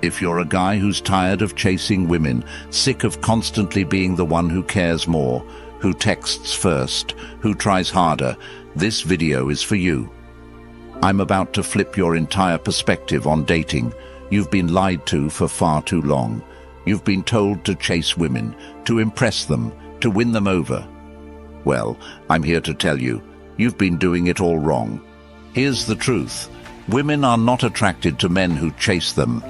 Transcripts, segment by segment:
If you're a guy who's tired of chasing women, sick of constantly being the one who cares more, who texts first, who tries harder, this video is for you. I'm about to flip your entire perspective on dating. You've been lied to for far too long. You've been told to chase women, to impress them, to win them over. Well, I'm here to tell you, you've been doing it all wrong. Here's the truth. Women are not attracted to men who chase them.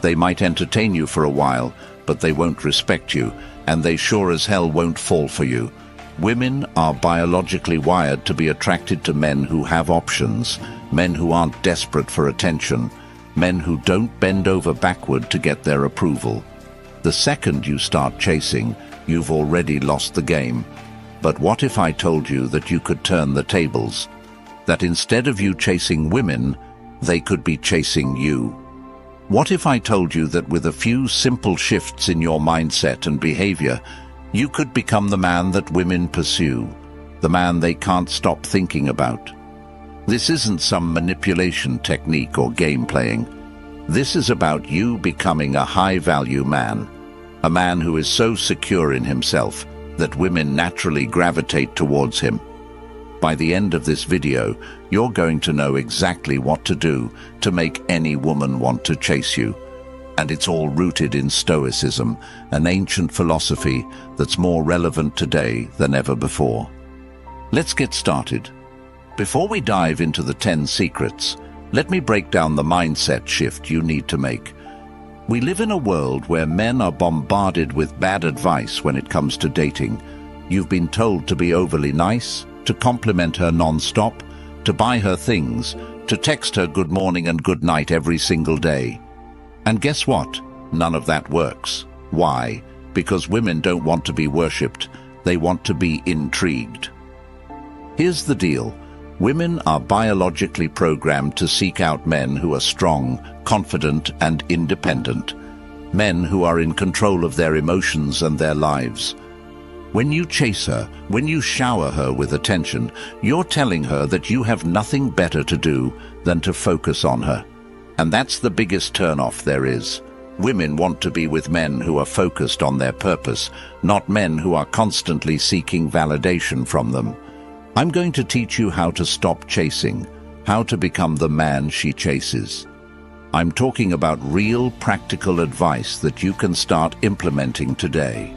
They might entertain you for a while, but they won't respect you, and they sure as hell won't fall for you. Women are biologically wired to be attracted to men who have options, men who aren't desperate for attention, men who don't bend over backward to get their approval. The second you start chasing, you've already lost the game. But what if I told you that you could turn the tables? That instead of you chasing women, they could be chasing you? What if I told you that with a few simple shifts in your mindset and behavior, you could become the man that women pursue, the man they can't stop thinking about? This isn't some manipulation technique or game playing. This is about you becoming a high-value man, a man who is so secure in himself that women naturally gravitate towards him. By the end of this video, you're going to know exactly what to do to make any woman want to chase you. And it's all rooted in Stoicism, an ancient philosophy that's more relevant today than ever before. Let's get started. Before we dive into the 10 secrets, let me break down the mindset shift you need to make. We live in a world where men are bombarded with bad advice when it comes to dating. You've been told to be overly nice, to compliment her non-stop, to buy her things, to text her good morning and good night every single day. And guess what? None of that works. Why? Because women don't want to be worshipped. They want to be intrigued. Here's the deal. Women are biologically programmed to seek out men who are strong, confident, and independent. Men who are in control of their emotions and their lives. When you chase her, when you shower her with attention, you're telling her that you have nothing better to do than to focus on her. And that's the biggest turn-off there is. Women want to be with men who are focused on their purpose, not men who are constantly seeking validation from them. I'm going to teach you how to stop chasing, how to become the man she chases. I'm talking about real, practical advice that you can start implementing today.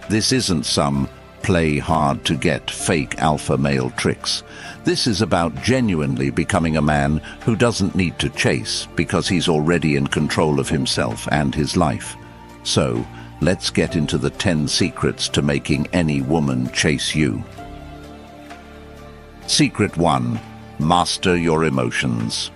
This isn't some play hard to get fake alpha male tricks. This is about genuinely becoming a man who doesn't need to chase because he's already in control of himself and his life. So, let's get into the 10 secrets to making any woman chase you. Secret 1. Master your emotions.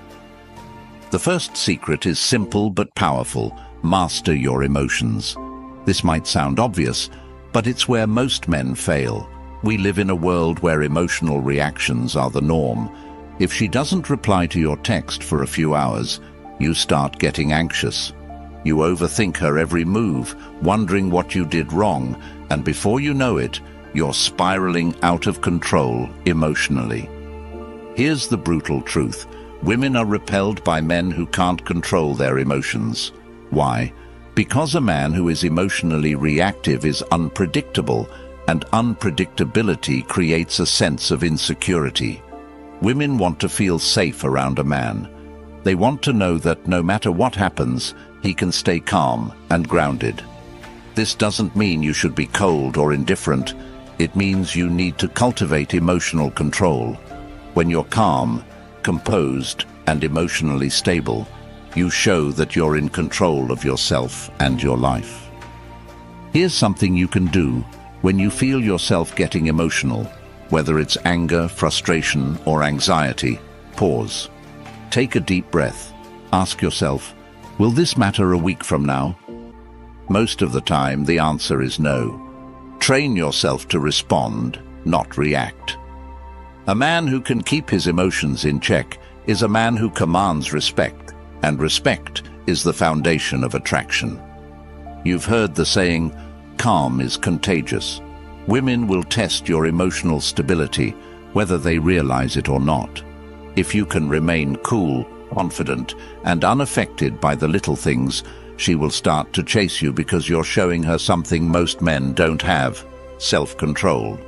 The first secret is simple but powerful. Master your emotions. This might sound obvious, but it's where most men fail. We live in a world where emotional reactions are the norm. If she doesn't reply to your text for a few hours, you start getting anxious. You overthink her every move, wondering what you did wrong, and before you know it, you're spiraling out of control emotionally. Here's the brutal truth. Women are repelled by men who can't control their emotions. Why? Because a man who is emotionally reactive is unpredictable, and unpredictability creates a sense of insecurity. Women want to feel safe around a man. They want to know that no matter what happens, he can stay calm and grounded. This doesn't mean you should be cold or indifferent. It means you need to cultivate emotional control. When you're calm, composed, and emotionally stable, you show that you're in control of yourself and your life. Here's something you can do when you feel yourself getting emotional, whether it's anger, frustration, or anxiety. Pause. Take a deep breath. Ask yourself, will this matter a week from now? Most of the time, the answer is no. Train yourself to respond, not react. A man who can keep his emotions in check is a man who commands respect, and respect is the foundation of attraction. You've heard the saying, calm is contagious. Women will test your emotional stability, whether they realize it or not. If you can remain cool, confident, and unaffected by the little things, she will start to chase you because you're showing her something most men don't have: self-control.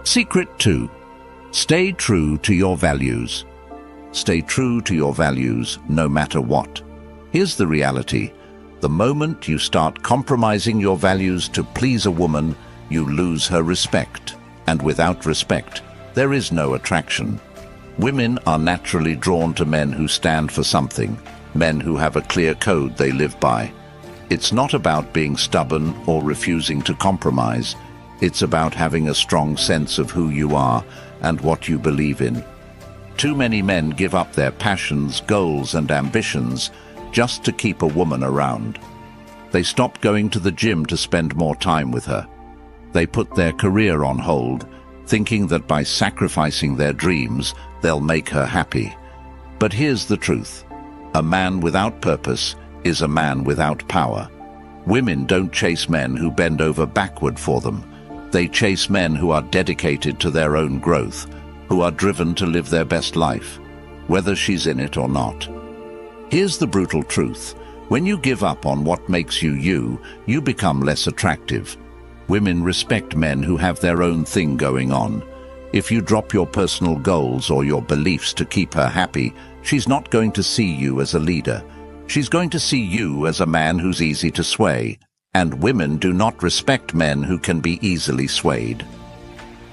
Secret 2. Stay true to your values. Stay true to your values no matter what. Here's the reality. The moment you start compromising your values to please a woman, you lose her respect. And without respect, there is no attraction. Women are naturally drawn to men who stand for something, men who have a clear code they live by. It's not about being stubborn or refusing to compromise. It's about having a strong sense of who you are and what you believe in. Too many men give up their passions, goals, and ambitions just to keep a woman around. They stop going to the gym to spend more time with her. They put their career on hold, thinking that by sacrificing their dreams, they'll make her happy. But here's the truth. A man without purpose is a man without power. Women don't chase men who bend over backward for them. They chase men who are dedicated to their own growth, who are driven to live their best life, whether she's in it or not. Here's the brutal truth. When you give up on what makes you you, you become less attractive. Women respect men who have their own thing going on. If you drop your personal goals or your beliefs to keep her happy, she's not going to see you as a leader. She's going to see you as a man who's easy to sway. And women do not respect men who can be easily swayed.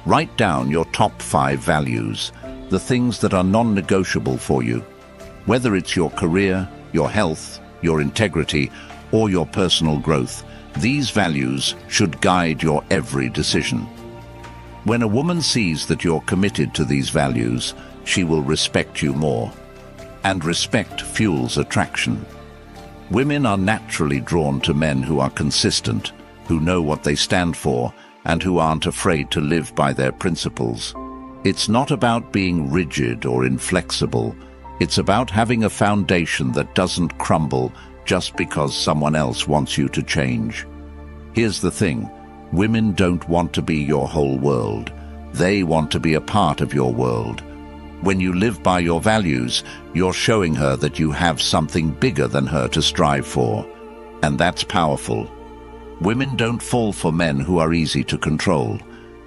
Write down your top 5 values, the things that are non-negotiable for you. Whether it's your career, your health, your integrity, or your personal growth, these values should guide your every decision. When a woman sees that you're committed to these values, she will respect you more. And respect fuels attraction. Women are naturally drawn to men who are consistent, who know what they stand for, and who aren't afraid to live by their principles. It's not about being rigid or inflexible. It's about having a foundation that doesn't crumble just because someone else wants you to change. Here's the thing. Women don't want to be your whole world. They want to be a part of your world. When you live by your values, you're showing her that you have something bigger than her to strive for. And that's powerful. Women don't fall for men who are easy to control.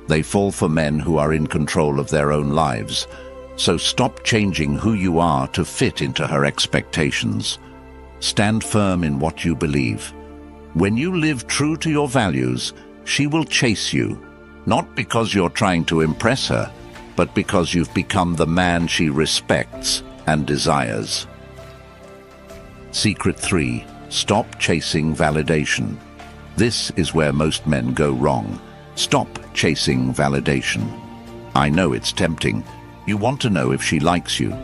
They fall for men who are in control of their own lives. So stop changing who you are to fit into her expectations. Stand firm in what you believe. When you live true to your values, she will chase you, not because you're trying to impress her, but because you've become the man she respects and desires. Secret 3. Stop chasing validation. This is where most men go wrong. Stop chasing validation. I know it's tempting. You want to know if she likes you.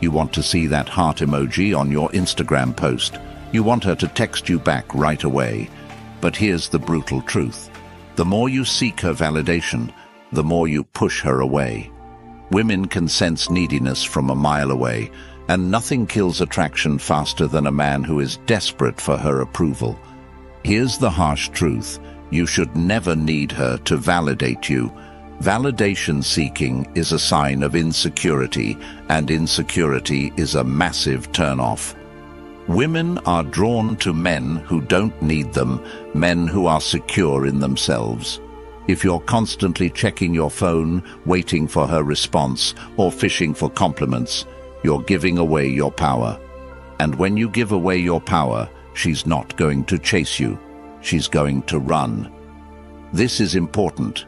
You want to see that heart emoji on your Instagram post. You want her to text you back right away. But here's the brutal truth. The more you seek her validation, the more you push her away. Women can sense neediness from a mile away, and nothing kills attraction faster than a man who is desperate for her approval. Here's the harsh truth. You should never need her to validate you. Validation seeking is a sign of insecurity, and insecurity is a massive turn-off. Women are drawn to men who don't need them, men who are secure in themselves. If you're constantly checking your phone, waiting for her response, or fishing for compliments, you're giving away your power. And when you give away your power, she's not going to chase you. She's going to run. This is important.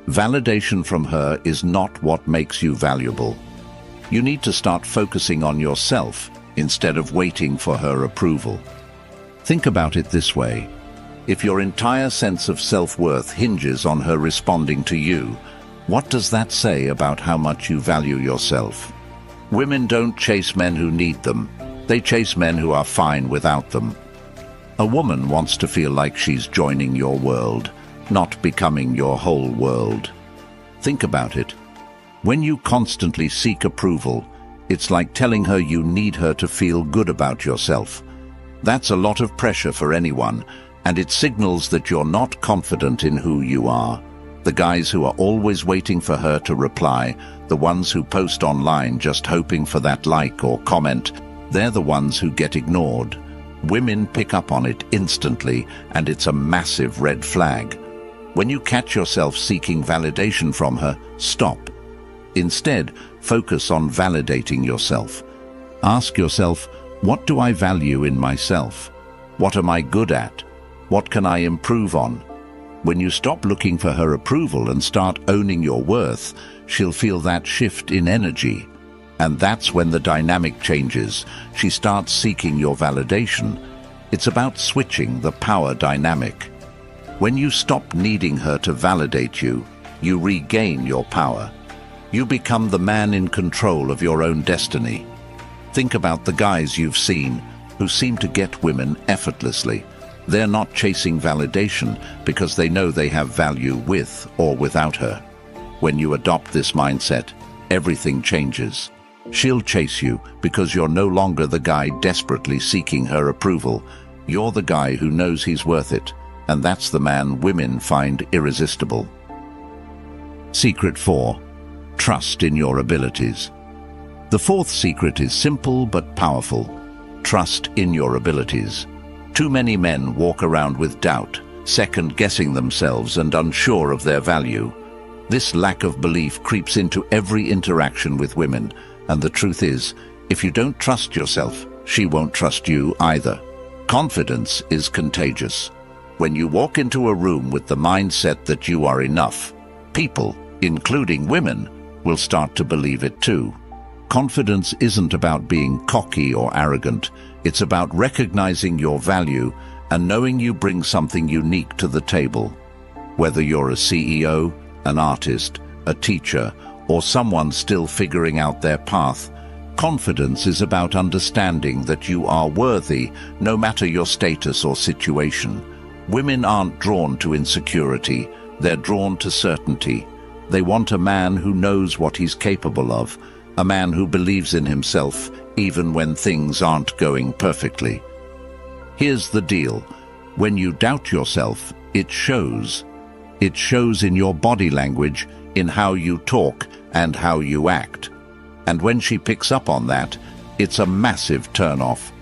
Validation from her is not what makes you valuable. You need to start focusing on yourself instead of waiting for her approval. Think about it this way. If your entire sense of self-worth hinges on her responding to you, what does that say about how much you value yourself? Women don't chase men who need them. They chase men who are fine without them. A woman wants to feel like she's joining your world, not becoming your whole world. Think about it. When you constantly seek approval, it's like telling her you need her to feel good about yourself. That's a lot of pressure for anyone, and it signals that you're not confident in who you are. The guys who are always waiting for her to reply, the ones who post online just hoping for that like or comment, They're the ones who get ignored. Women pick up on it instantly, and it's a massive red flag. When you catch yourself seeking validation from her, stop. Instead, focus on validating yourself. Ask yourself, what do I value in myself? What am I good at? What can I improve on? When you stop looking for her approval and start owning your worth, she'll feel that shift in energy. And that's when the dynamic changes. She starts seeking your validation. It's about switching the power dynamic. When you stop needing her to validate you, you regain your power. You become the man in control of your own destiny. Think about the guys you've seen who seem to get women effortlessly. They're not chasing validation because they know they have value with or without her. When you adopt this mindset, everything changes. She'll chase you because you're no longer the guy desperately seeking her approval. You're the guy who knows he's worth it, and that's the man women find irresistible. Secret 4. Trust in your abilities. The fourth secret is simple but powerful. Trust in your abilities. Too many men walk around with doubt, second-guessing themselves and unsure of their value. This lack of belief creeps into every interaction with women, and the truth is, if you don't trust yourself, she won't trust you either. Confidence is contagious. When you walk into a room with the mindset that you are enough, people, including women, will start to believe it too. Confidence isn't about being cocky or arrogant. It's about recognizing your value and knowing you bring something unique to the table. Whether you're a CEO, an artist, a teacher, or someone still figuring out their path, confidence is about understanding that you are worthy no matter your status or situation. Women aren't drawn to insecurity, they're drawn to certainty. They want a man who knows what he's capable of, a man who believes in himself even when things aren't going perfectly. Here's the deal. When you doubt yourself, it shows. It shows in your body language, in how you talk and how you act. And when she picks up on that, it's a massive turn-off.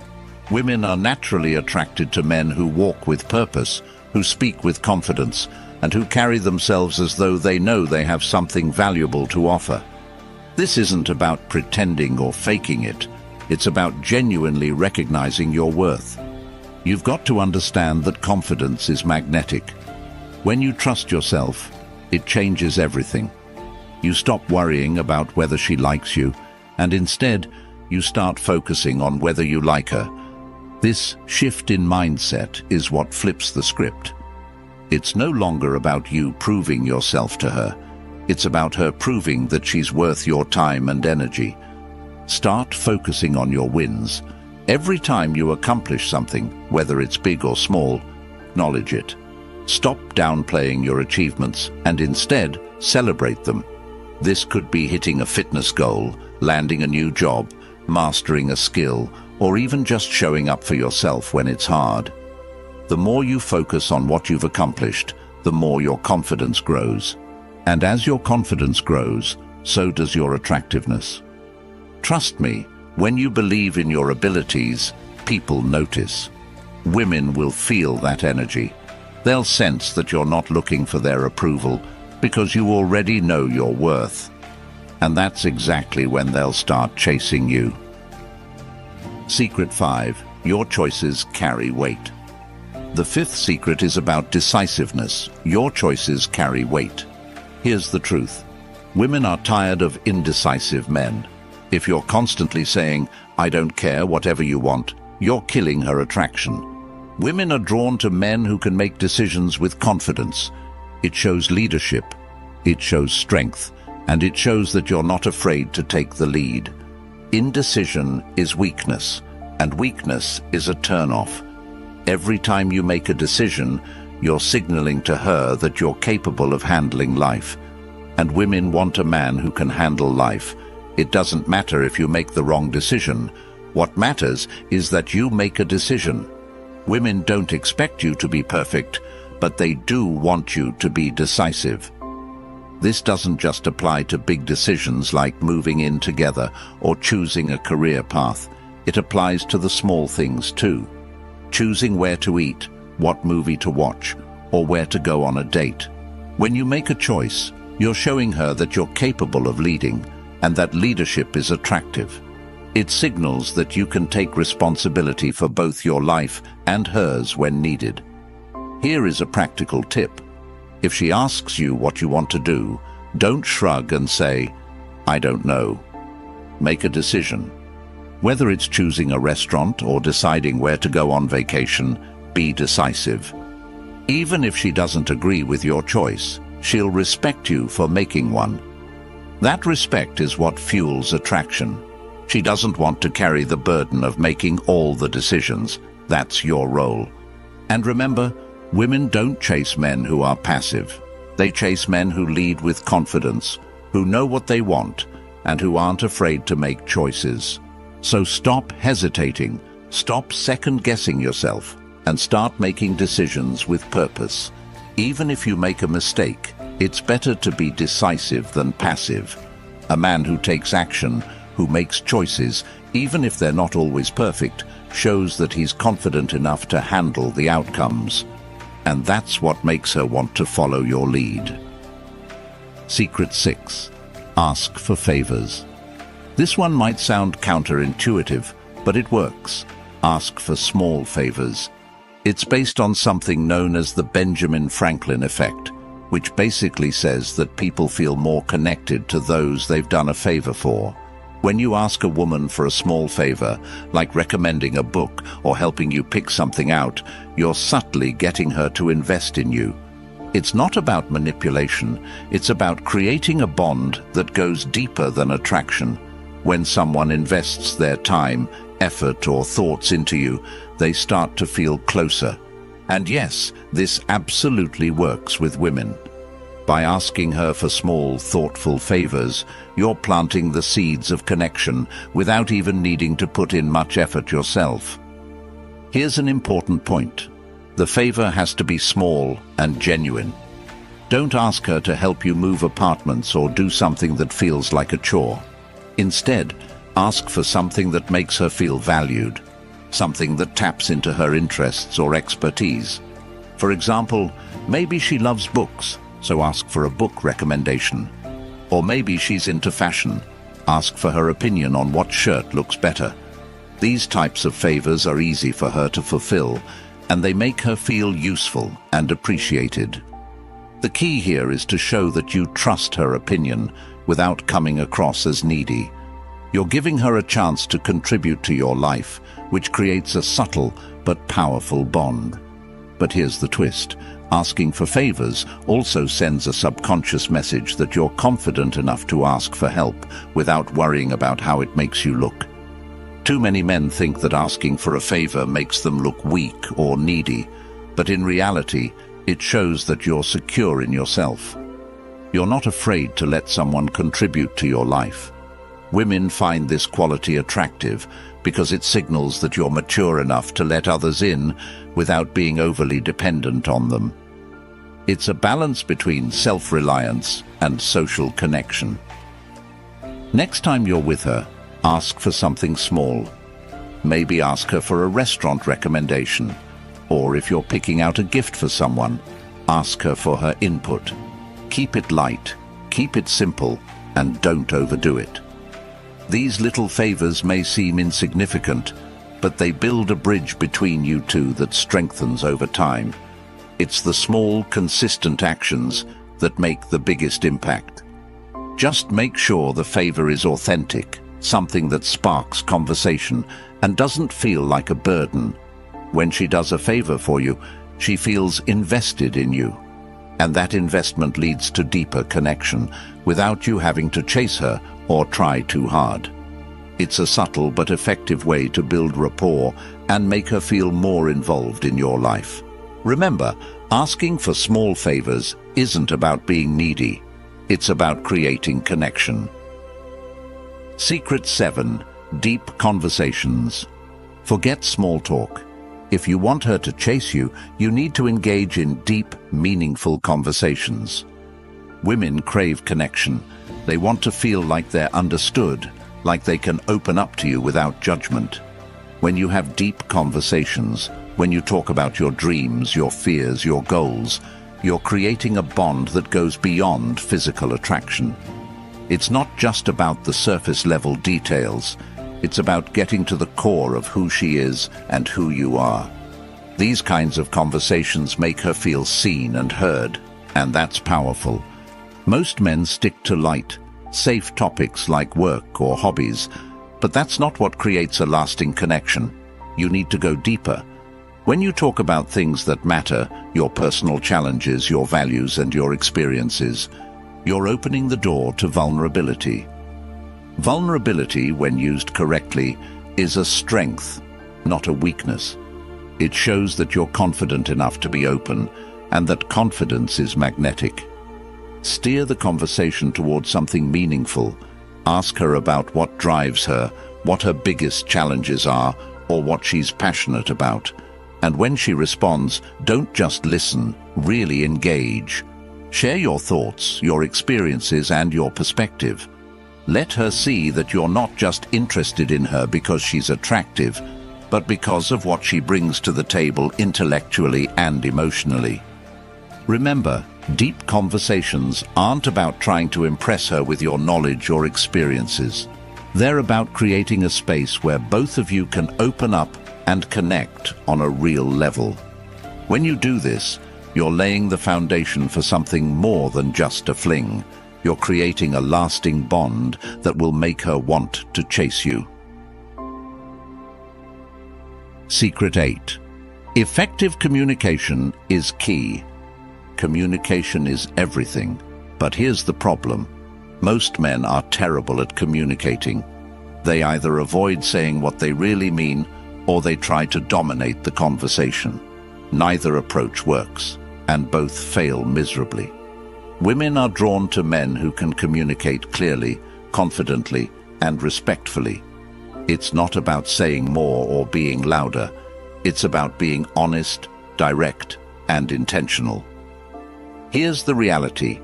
Women are naturally attracted to men who walk with purpose, who speak with confidence, and who carry themselves as though they know they have something valuable to offer. This isn't about pretending or faking it. It's about genuinely recognizing your worth. You've got to understand that confidence is magnetic. When you trust yourself, it changes everything. You stop worrying about whether she likes you, and instead, you start focusing on whether you like her. This shift in mindset is what flips the script. It's no longer about you proving yourself to her. It's about her proving that she's worth your time and energy. Start focusing on your wins. Every time you accomplish something, whether it's big or small, acknowledge it. Stop downplaying your achievements and instead celebrate them. This could be hitting a fitness goal, landing a new job, mastering a skill, or even just showing up for yourself when it's hard. The more you focus on what you've accomplished, the more your confidence grows. And as your confidence grows, so does your attractiveness. Trust me, when you believe in your abilities, people notice. Women will feel that energy. They'll sense that you're not looking for their approval because you already know your worth. And that's exactly when they'll start chasing you. Secret 5. Your choices carry weight. The fifth secret is about decisiveness. Your choices carry weight. Here's the truth. Women are tired of indecisive men. If you're constantly saying, "I don't care, whatever you want," you're killing her attraction. Women are drawn to men who can make decisions with confidence. It shows leadership, it shows strength, and it shows that you're not afraid to take the lead. Indecision is weakness, and weakness is a turn-off. Every time you make a decision, you're signaling to her that you're capable of handling life. And women want a man who can handle life. It doesn't matter if you make the wrong decision. What matters is that you make a decision. Women don't expect you to be perfect, but they do want you to be decisive. This doesn't just apply to big decisions like moving in together or choosing a career path. It applies to the small things too. Choosing where to eat, what movie to watch, or where to go on a date. When you make a choice, you're showing her that you're capable of leading and that leadership is attractive. It signals that you can take responsibility for both your life and hers when needed. Here is a practical tip. If she asks you what you want to do, don't shrug and say, "I don't know." Make a decision. Whether it's choosing a restaurant or deciding where to go on vacation, be decisive. Even if she doesn't agree with your choice, she'll respect you for making one. That respect is what fuels attraction. She doesn't want to carry the burden of making all the decisions. That's your role. And remember, women don't chase men who are passive. They chase men who lead with confidence, who know what they want, and who aren't afraid to make choices. So stop hesitating, stop second-guessing yourself, and start making decisions with purpose. Even if you make a mistake, it's better to be decisive than passive. A man who takes action, who makes choices, even if they're not always perfect, shows that he's confident enough to handle the outcomes. And that's what makes her want to follow your lead. Secret 6. Ask for favors. This one might sound counterintuitive, but it works. Ask for small favors. It's based on something known as the Benjamin Franklin effect, which basically says that people feel more connected to those they've done a favor for. When you ask a woman for a small favor, like recommending a book or helping you pick something out, you're subtly getting her to invest in you. It's not about manipulation, it's about creating a bond that goes deeper than attraction. When someone invests their time, effort, or thoughts into you, they start to feel closer. And yes, this absolutely works with women. By asking her for small, thoughtful favors, you're planting the seeds of connection without even needing to put in much effort yourself. Here's an important point. The favor has to be small and genuine. Don't ask her to help you move apartments or do something that feels like a chore. Instead, ask for something that makes her feel valued, something that taps into her interests or expertise. For example, maybe she loves books, so ask for a book recommendation. Or maybe she's into fashion. Ask for her opinion on what shirt looks better. These types of favors are easy for her to fulfill, and they make her feel useful and appreciated. The key here is to show that you trust her opinion without coming across as needy. You're giving her a chance to contribute to your life, which creates a subtle but powerful bond. But here's the twist. Asking for favors also sends a subconscious message that you're confident enough to ask for help without worrying about how it makes you look. Too many men think that asking for a favor makes them look weak or needy, but in reality, it shows that you're secure in yourself. You're not afraid to let someone contribute to your life. Women find this quality attractive because it signals that you're mature enough to let others in without being overly dependent on them. It's a balance between self-reliance and social connection. Next time you're with her, ask for something small. Maybe ask her for a restaurant recommendation, or if you're picking out a gift for someone, ask her for her input. Keep it light, keep it simple, and don't overdo it. These little favors may seem insignificant, but they build a bridge between you two that strengthens over time. It's the small, consistent actions that make the biggest impact. Just make sure the favor is authentic, something that sparks conversation and doesn't feel like a burden. When she does a favor for you, she feels invested in you. And that investment leads to deeper connection without you having to chase her or try too hard. It's a subtle but effective way to build rapport and make her feel more involved in your life. Remember, asking for small favors isn't about being needy. It's about creating connection. Secret 7. Deep conversations. Forget small talk. If you want her to chase you, you need to engage in deep, meaningful conversations. Women crave connection. They want to feel like they're understood, like they can open up to you without judgment. When you have deep conversations, when you talk about your dreams, your fears, your goals, you're creating a bond that goes beyond physical attraction. It's not just about the surface-level details. It's about getting to the core of who she is and who you are. These kinds of conversations make her feel seen and heard, and that's powerful. Most men stick to light, safe topics like work or hobbies, but that's not what creates a lasting connection. You need to go deeper. When you talk about things that matter, your personal challenges, your values, and your experiences, you're opening the door to vulnerability. Vulnerability, when used correctly, is a strength, not a weakness. It shows that you're confident enough to be open, and that confidence is magnetic. Steer the conversation towards something meaningful. Ask her about what drives her, what her biggest challenges are, or what she's passionate about. And when she responds, don't just listen, really engage. Share your thoughts, your experiences, and your perspective. Let her see that you're not just interested in her because she's attractive, but because of what she brings to the table intellectually and emotionally. Remember, deep conversations aren't about trying to impress her with your knowledge or experiences. They're about creating a space where both of you can open up and connect on a real level. When you do this, you're laying the foundation for something more than just a fling. You're creating a lasting bond that will make her want to chase you. Secret 8. Effective communication is key. Communication is everything. But here's the problem. Most men are terrible at communicating. They either avoid saying what they really mean, or they try to dominate the conversation. Neither approach works, and both fail miserably. Women are drawn to men who can communicate clearly, confidently, and respectfully. It's not about saying more or being louder. It's about being honest, direct, and intentional. Here's the reality.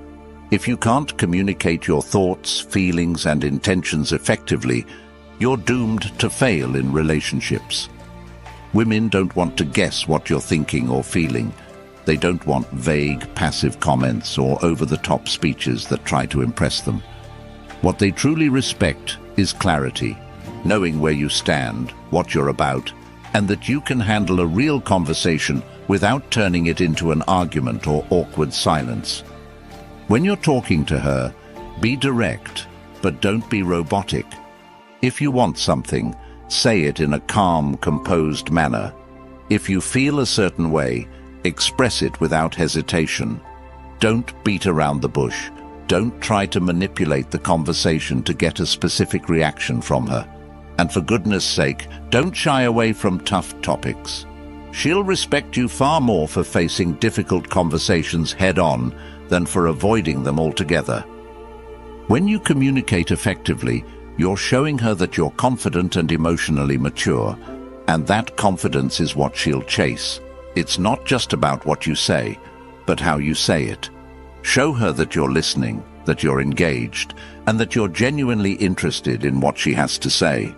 If you can't communicate your thoughts, feelings, and intentions effectively, you're doomed to fail in relationships. Women don't want to guess what you're thinking or feeling. They don't want vague, passive comments or over-the-top speeches that try to impress them. What they truly respect is clarity, knowing where you stand, what you're about, and that you can handle a real conversation without turning it into an argument or awkward silence. When you're talking to her, be direct, but don't be robotic. If you want something, say it in a calm, composed manner. If you feel a certain way, express it without hesitation. Don't beat around the bush. Don't try to manipulate the conversation to get a specific reaction from her. And for goodness sake, don't shy away from tough topics. She'll respect you far more for facing difficult conversations head-on than for avoiding them altogether. When you communicate effectively, you're showing her that you're confident and emotionally mature, and that confidence is what she'll chase. It's not just about what you say, but how you say it. Show her that you're listening, that you're engaged, and that you're genuinely interested in what she has to say.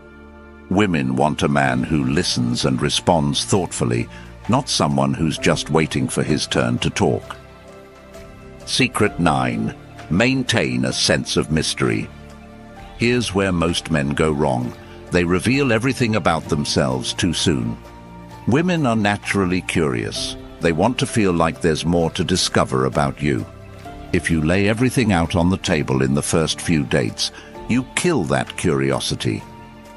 Women want a man who listens and responds thoughtfully, not someone who's just waiting for his turn to talk. Secret 9. Maintain a sense of mystery. Here's where most men go wrong. They reveal everything about themselves too soon. Women are naturally curious. They want to feel like there's more to discover about you. If you lay everything out on the table in the first few dates, you kill that curiosity.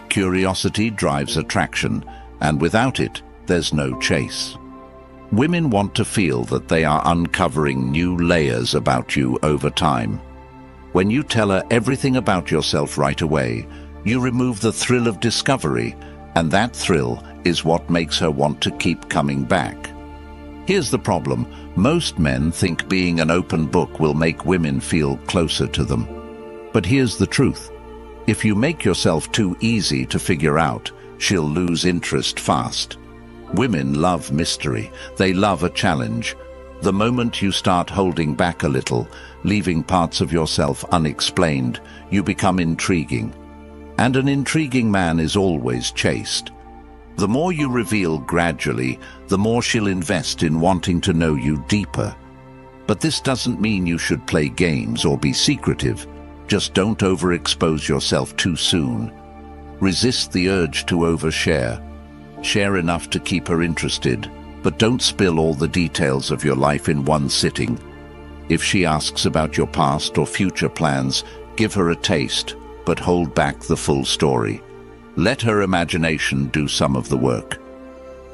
Curiosity drives attraction, and without it, there's no chase. Women want to feel that they are uncovering new layers about you over time. When you tell her everything about yourself right away, you remove the thrill of discovery, and that thrill is what makes her want to keep coming back. Here's the problem. Most men think being an open book will make women feel closer to them. But here's the truth. If you make yourself too easy to figure out, she'll lose interest fast. Women love mystery. They love a challenge. The moment you start holding back a little, leaving parts of yourself unexplained, you become intriguing. And an intriguing man is always chased. The more you reveal gradually, the more she'll invest in wanting to know you deeper. But this doesn't mean you should play games or be secretive. Just don't overexpose yourself too soon. Resist the urge to overshare. Share enough to keep her interested, but don't spill all the details of your life in one sitting. If she asks about your past or future plans, give her a taste, but hold back the full story. Let her imagination do some of the work.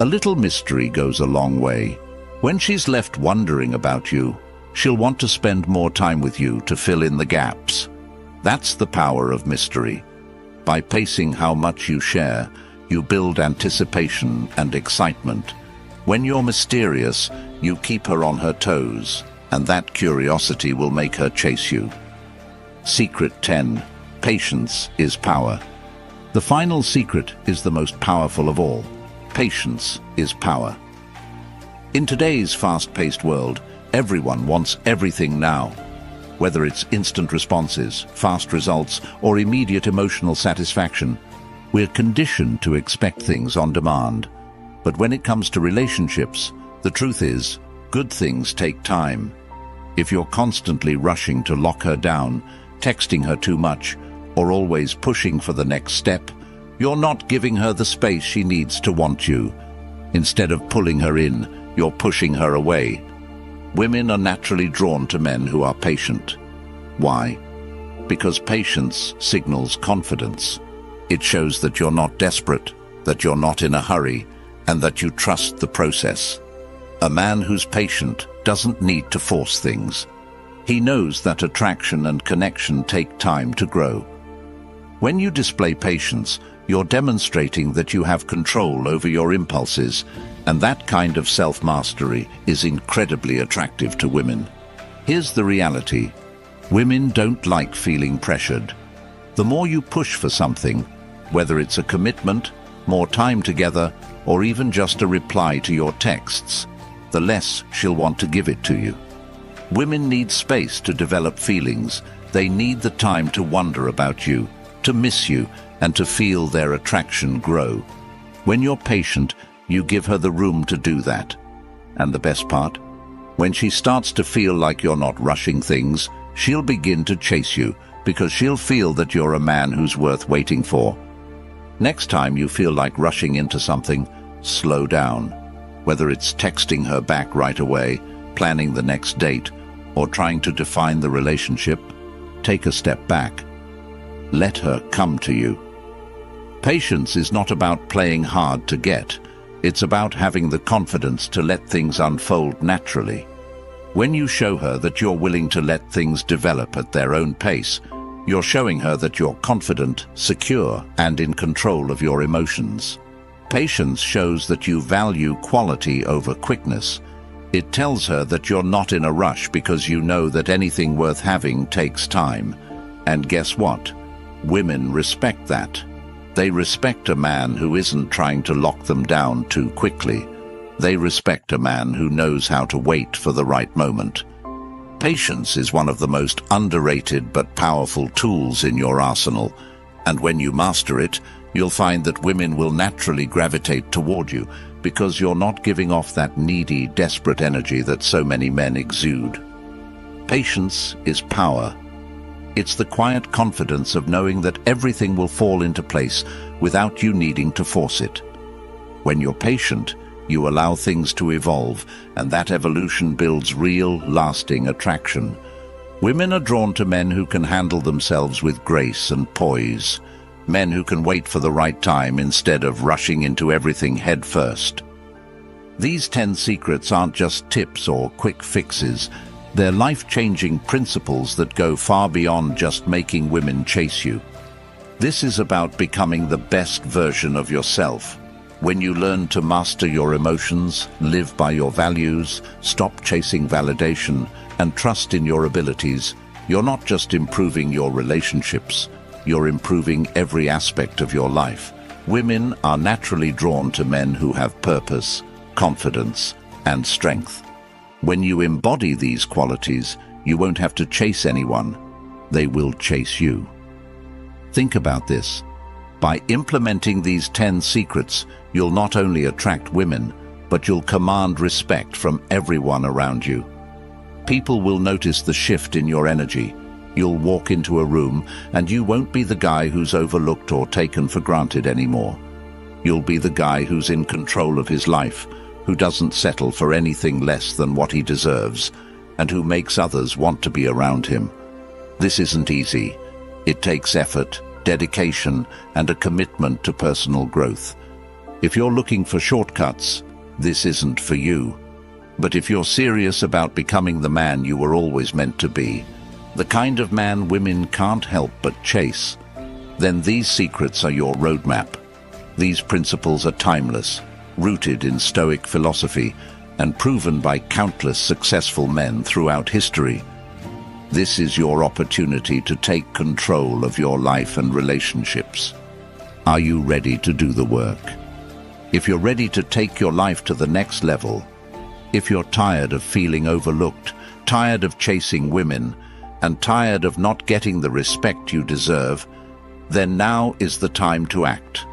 A little mystery goes a long way. When she's left wondering about you, she'll want to spend more time with you to fill in the gaps. That's the power of mystery. By pacing how much you share, you build anticipation and excitement. When you're mysterious, you keep her on her toes, and that curiosity will make her chase you. Secret 10. Patience is power. The final secret is the most powerful of all. Patience is power. In today's fast-paced world, everyone wants everything now. Whether it's instant responses, fast results, or immediate emotional satisfaction, we're conditioned to expect things on demand. But when it comes to relationships, the truth is, good things take time. If you're constantly rushing to lock her down, texting her too much, or always pushing for the next step, you're not giving her the space she needs to want you. Instead of pulling her in, you're pushing her away. Women are naturally drawn to men who are patient. Why? Because patience signals confidence. It shows that you're not desperate, that you're not in a hurry, and that you trust the process. A man who's patient doesn't need to force things. He knows that attraction and connection take time to grow. When you display patience, you're demonstrating that you have control over your impulses, and that kind of self-mastery is incredibly attractive to women. Here's the reality. Women don't like feeling pressured. The more you push for something, whether it's a commitment, more time together, or even just a reply to your texts, the less she'll want to give it to you. Women need space to develop feelings. They need the time to wonder about you, to miss you, and to feel their attraction grow. When you're patient, you give her the room to do that. And the best part? When she starts to feel like you're not rushing things, she'll begin to chase you, because she'll feel that you're a man who's worth waiting for. Next time you feel like rushing into something, slow down. Whether it's texting her back right away, planning the next date, or trying to define the relationship, take a step back. Let her come to you. Patience is not about playing hard to get. It's about having the confidence to let things unfold naturally. When you show her that you're willing to let things develop at their own pace, you're showing her that you're confident, secure, and in control of your emotions. Patience shows that you value quality over quickness. It tells her that you're not in a rush because you know that anything worth having takes time. And guess what? Women respect that. They respect a man who isn't trying to lock them down too quickly. They respect a man who knows how to wait for the right moment. Patience is one of the most underrated but powerful tools in your arsenal, and when you master it, you'll find that women will naturally gravitate toward you because you're not giving off that needy, desperate energy that so many men exude. Patience is power. It's the quiet confidence of knowing that everything will fall into place without you needing to force it. When you're patient, you allow things to evolve, and that evolution builds real, lasting attraction. Women are drawn to men who can handle themselves with grace and poise, men who can wait for the right time instead of rushing into everything head first. These 10 secrets aren't just tips or quick fixes. They're life-changing principles that go far beyond just making women chase you. This is about becoming the best version of yourself. When you learn to master your emotions, live by your values, stop chasing validation, and trust in your abilities, you're not just improving your relationships, you're improving every aspect of your life. Women are naturally drawn to men who have purpose, confidence, and strength. When you embody these qualities, you won't have to chase anyone. They will chase you. Think about this. By implementing these 10 secrets, you'll not only attract women, but you'll command respect from everyone around you. People will notice the shift in your energy. You'll walk into a room and you won't be the guy who's overlooked or taken for granted anymore. You'll be the guy who's in control of his life, who doesn't settle for anything less than what he deserves, and who makes others want to be around him. This isn't easy. It takes effort, dedication, and a commitment to personal growth. If you're looking for shortcuts, this isn't for you. But if you're serious about becoming the man you were always meant to be, the kind of man women can't help but chase, then these secrets are your roadmap. These principles are timeless, rooted in Stoic philosophy, and proven by countless successful men throughout history. This is your opportunity to take control of your life and relationships. Are you ready to do the work? If you're ready to take your life to the next level, if you're tired of feeling overlooked, tired of chasing women, and tired of not getting the respect you deserve, then now is the time to act.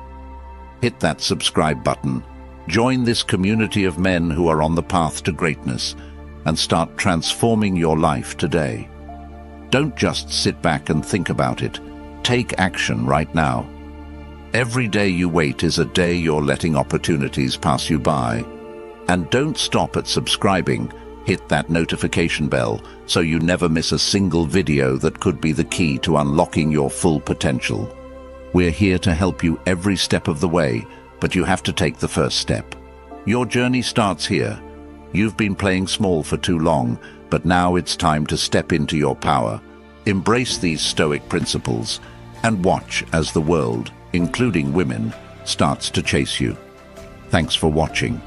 Hit that subscribe button, join this community of men who are on the path to greatness, and start transforming your life today. Don't just sit back and think about it. Take action right now. Every day you wait is a day you're letting opportunities pass you by. And don't stop at subscribing. Hit that notification bell so you never miss a single video that could be the key to unlocking your full potential. We're here to help you every step of the way, but you have to take the first step. Your journey starts here. You've been playing small for too long, but now it's time to step into your power. Embrace these Stoic principles and watch as the world, including women, starts to chase you. Thanks for watching.